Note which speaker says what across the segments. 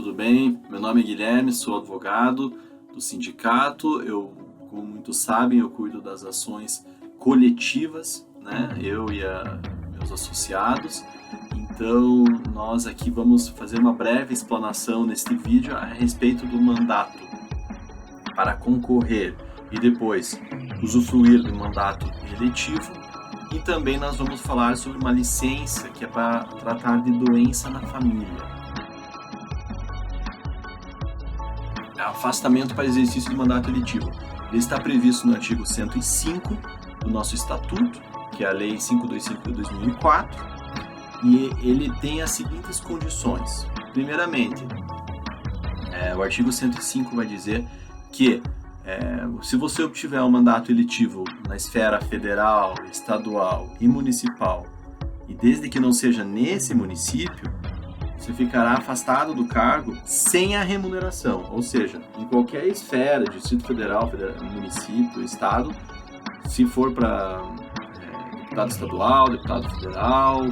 Speaker 1: tudo bem? Meu nome é Guilherme, sou advogado do sindicato. Como muitos sabem, eu cuido das ações coletivas, né? Eu e meus associados. Então, nós aqui vamos fazer uma breve explanação neste vídeo a respeito do mandato para concorrer e depois usufruir do mandato eletivo. E também nós vamos falar sobre uma licença que é para tratar de doença na família. Afastamento para exercício do mandato eletivo. Ele está previsto no artigo 105 do nosso estatuto, que é a Lei 525 de 2004, e ele tem as seguintes condições. Primeiramente, o artigo 105 vai dizer que se você obtiver um mandato eletivo na esfera federal, estadual e municipal, e desde que não seja nesse município, você ficará afastado do cargo sem a remuneração, ou seja, em qualquer esfera, Distrito Federal, município, estado, se for para deputado estadual, deputado federal,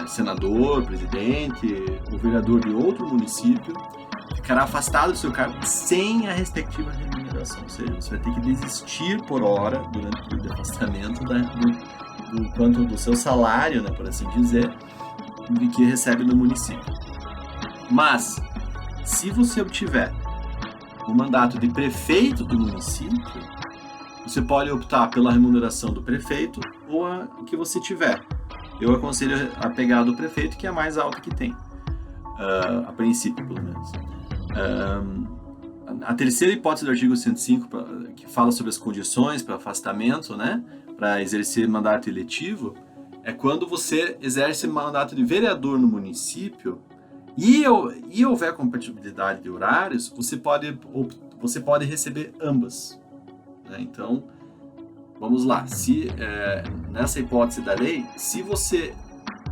Speaker 1: senador, presidente, o vereador de outro município, ficará afastado do seu cargo sem a respectiva remuneração, ou seja, você vai ter que desistir por hora, durante o período de afastamento, do seu salário, né, por assim dizer, de que recebe no município. Mas, se você obtiver o mandato de prefeito do município, você pode optar pela remuneração do prefeito ou a que você tiver. Eu aconselho a pegar a do prefeito, que é a mais alta que tem, a princípio, pelo menos. A terceira hipótese do artigo 105, que fala sobre as condições para afastamento, né, para exercer mandato eletivo, é quando você exerce mandato de vereador no município e houver compatibilidade de horários, você pode receber ambas, né? Então, vamos lá. Se nessa hipótese da lei, se você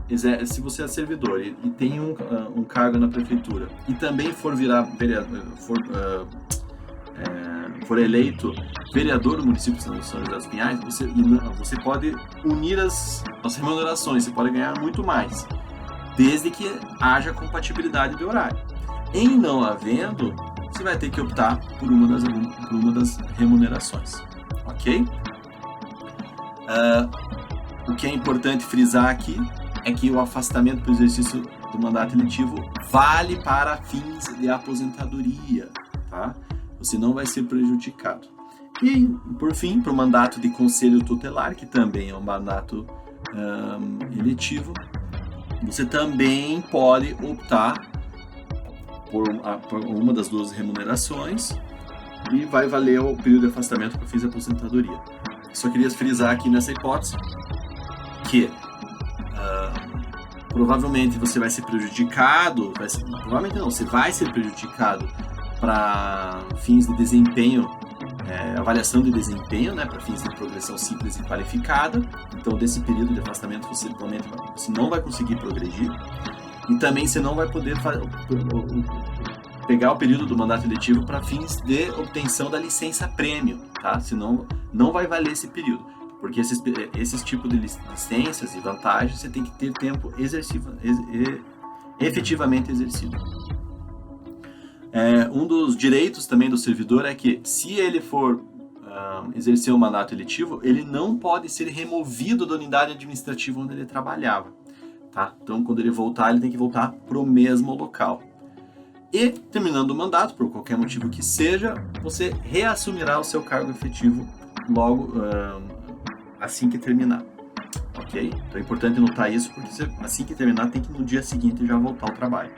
Speaker 1: é servidor e tem um cargo na prefeitura e também for virar vereador, for eleito vereador do município de São José dos Pinhais, você pode unir as remunerações, você pode ganhar muito mais, desde que haja compatibilidade de horário. Em não havendo, você vai ter que optar por uma das remunerações, ok? O que é importante frisar aqui é que o afastamento para o exercício do mandato eletivo vale para fins de aposentadoria, tá? Você não vai ser prejudicado. E, por fim, para o mandato de conselho tutelar, que também é um mandato eletivo, você também pode optar por uma das duas remunerações e vai valer o período de afastamento para fins de aposentadoria. Só queria frisar aqui nessa hipótese que provavelmente você vai ser prejudicado, você vai ser prejudicado para fins de desempenho, avaliação de desempenho, né, para fins de progressão simples e qualificada. Então, desse período de afastamento, você não vai conseguir progredir e também você não vai poder pegar o período do mandato eletivo para fins de obtenção da licença prêmio, tá? Senão, não vai valer esse período, porque esses tipos de licenças e vantagens você tem que ter tempo efetivamente exercido. Um dos direitos também do servidor é que, se ele for exercer um mandato eletivo, ele não pode ser removido da unidade administrativa onde ele trabalhava, tá? Então, quando ele voltar, ele tem que voltar para o mesmo local. E, terminando o mandato, por qualquer motivo que seja, você reassumirá o seu cargo efetivo logo assim que terminar, ok? Então, é importante notar isso, porque assim que terminar, tem que no dia seguinte já voltar ao trabalho.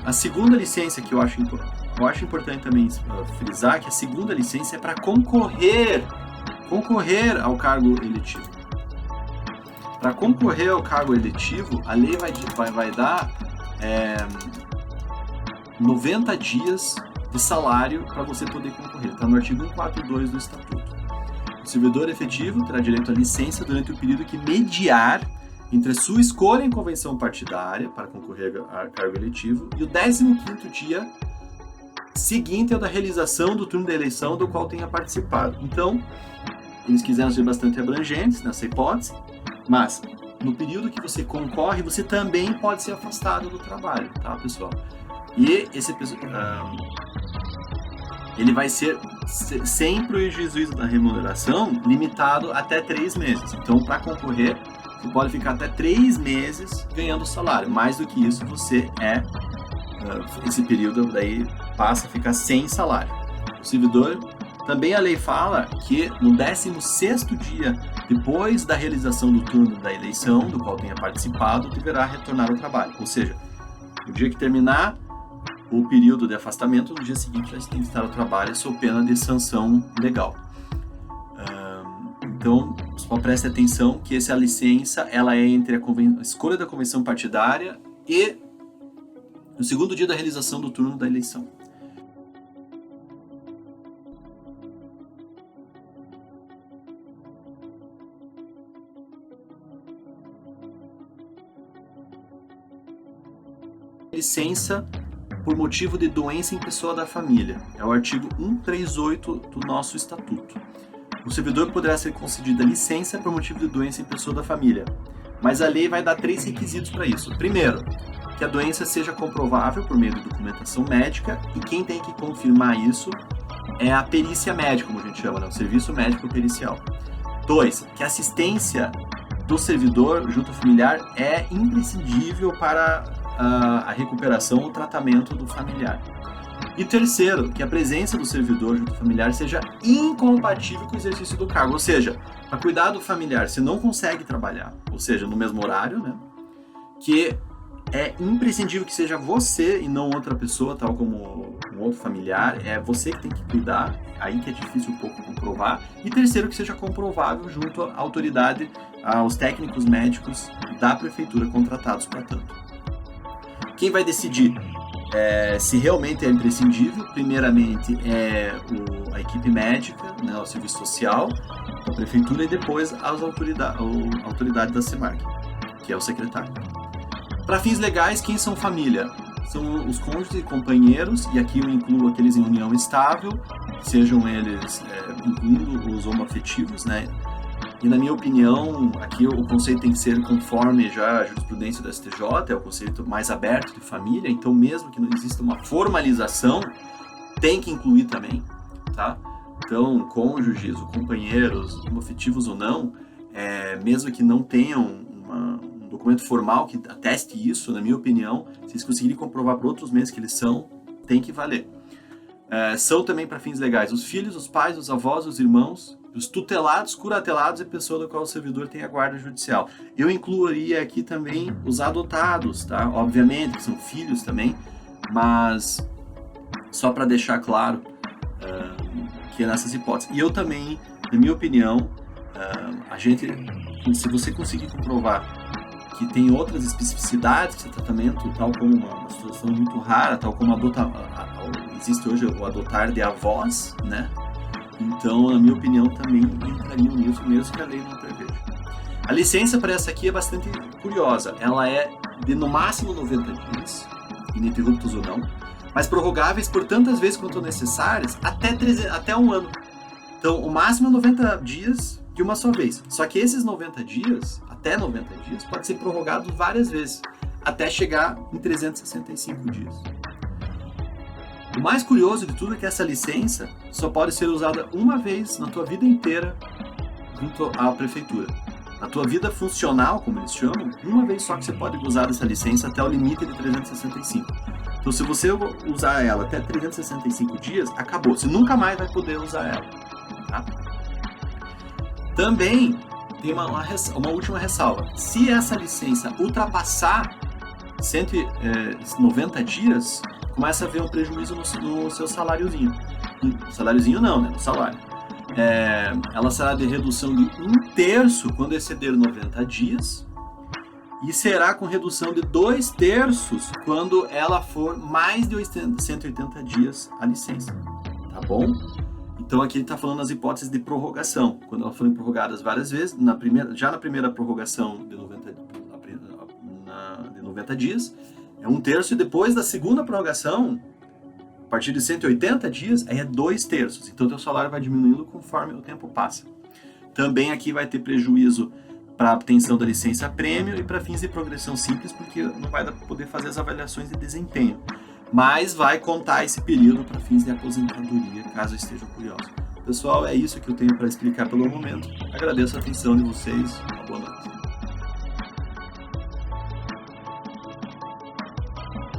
Speaker 1: A segunda licença que eu acho importante também frisar, que a segunda licença é para concorrer ao cargo eletivo. Para concorrer ao cargo eletivo, a lei vai dar 90 dias de salário para você poder concorrer. Está no artigo 142 do Estatuto. O servidor efetivo terá direito à licença durante o período que mediar entre a sua escolha em convenção partidária para concorrer a cargo eletivo e o 15º dia seguinte ao da realização do turno da eleição do qual tenha participado. Então, eles quiseram ser bastante abrangentes nessa hipótese, mas no período que você concorre, você também pode ser afastado do trabalho, tá, pessoal? E ele vai ser sem prejuízo da remuneração, limitado até 3 meses. Então, para concorrer, você pode ficar até 3 meses ganhando salário. Mais do que isso, você esse período daí passa a ficar sem salário. O servidor, também a lei fala que no 16º dia depois da realização do turno da eleição, do qual tenha participado, deverá retornar ao trabalho. Ou seja, no dia que terminar o período de afastamento, no dia seguinte já tem que estar ao trabalho sob pena de sanção legal. Então, só preste atenção que essa licença ela é entre a escolha da convenção partidária e o segundo dia da realização do turno da eleição. Licença por motivo de doença em pessoa da família. É o artigo 138 do nosso estatuto. O servidor poderá ser concedida licença por motivo de doença em pessoa da família, mas a lei vai dar 3 requisitos para isso. Primeiro, que a doença seja comprovável por meio de documentação médica, e quem tem que confirmar isso é a perícia médica, como a gente chama, né? O serviço médico pericial. 2, que a assistência do servidor junto ao familiar é imprescindível para a recuperação ou tratamento do familiar. E terceiro, que a presença do servidor junto ao familiar seja incompatível com o exercício do cargo. Ou seja, para cuidar do familiar, você não consegue trabalhar, ou seja, no mesmo horário, né? Que é imprescindível que seja você e não outra pessoa, tal como um outro familiar. É você que tem que cuidar, aí que é difícil um pouco comprovar. E terceiro, que seja comprovável junto à autoridade, aos técnicos médicos da prefeitura contratados para tanto. Quem vai decidir se realmente é imprescindível, primeiramente é a equipe médica, né, o serviço social da prefeitura, e depois a autoridade da SEMARC, que é o secretário. Para fins legais, quem são família? São os cônjuges e companheiros, e aqui eu incluo aqueles em união estável, sejam eles incluindo os homoafetivos, né? E na minha opinião, aqui o conceito tem que ser conforme já a jurisprudência do STJ, é o conceito mais aberto de família, então mesmo que não exista uma formalização, tem que incluir também, tá? Então, cônjuges, ou companheiros, homoafetivos ou não, mesmo que não tenham um documento formal que ateste isso, na minha opinião, se eles conseguirem comprovar por outros meios que eles são, tem que valer. São também para fins legais os filhos, os pais, os avós, os irmãos, os tutelados, curatelados e pessoa da qual o servidor tem a guarda judicial. Eu incluiria aqui também os adotados, tá? Obviamente que são filhos também, mas só para deixar claro que é nessas hipóteses. E eu também, na minha opinião, se você conseguir comprovar que tem outras especificidades de tratamento, tal como uma situação muito rara, tal como existe hoje o adotar de avós, né? Então, na minha opinião, também entrariam nisso, mesmo que a lei não preveja. A licença para essa aqui é bastante curiosa. Ela é de no máximo 90 dias, ininterruptos ou não, mas prorrogáveis por tantas vezes quanto necessárias até 1 ano. Então, o máximo é 90 dias de uma só vez. Só que esses 90 dias, até 90 dias, pode ser prorrogado várias vezes, até chegar em 365 dias. O mais curioso de tudo é que essa licença só pode ser usada uma vez na tua vida inteira junto à prefeitura. Na tua vida funcional, como eles chamam, uma vez só que você pode usar essa licença até o limite de 365. Então, se você usar ela até 365 dias, acabou. Você nunca mais vai poder usar ela. Tá? Também tem uma última ressalva. Se essa licença ultrapassar 190 dias, começa a haver um prejuízo no seu saláriozinho. Saláriozinho não, né? No salário. Ela será de redução de 1/3 quando exceder 90 dias e será com redução de 2/3 quando ela for mais de 180 dias a licença. Tá bom? Então aqui ele está falando das hipóteses de prorrogação. Quando elas forem prorrogadas várias vezes, já na primeira prorrogação de 90 dias, é 1/3, e depois da segunda prorrogação, a partir de 180 dias, aí é 2/3. Então, o teu salário vai diminuindo conforme o tempo passa. Também aqui vai ter prejuízo para obtenção da licença prêmio e para fins de progressão simples, porque não vai poder fazer as avaliações de desempenho. Mas vai contar esse período para fins de aposentadoria, caso estejam curiosos. Pessoal, é isso que eu tenho para explicar pelo momento. Agradeço a atenção de vocês. Uma boa noite.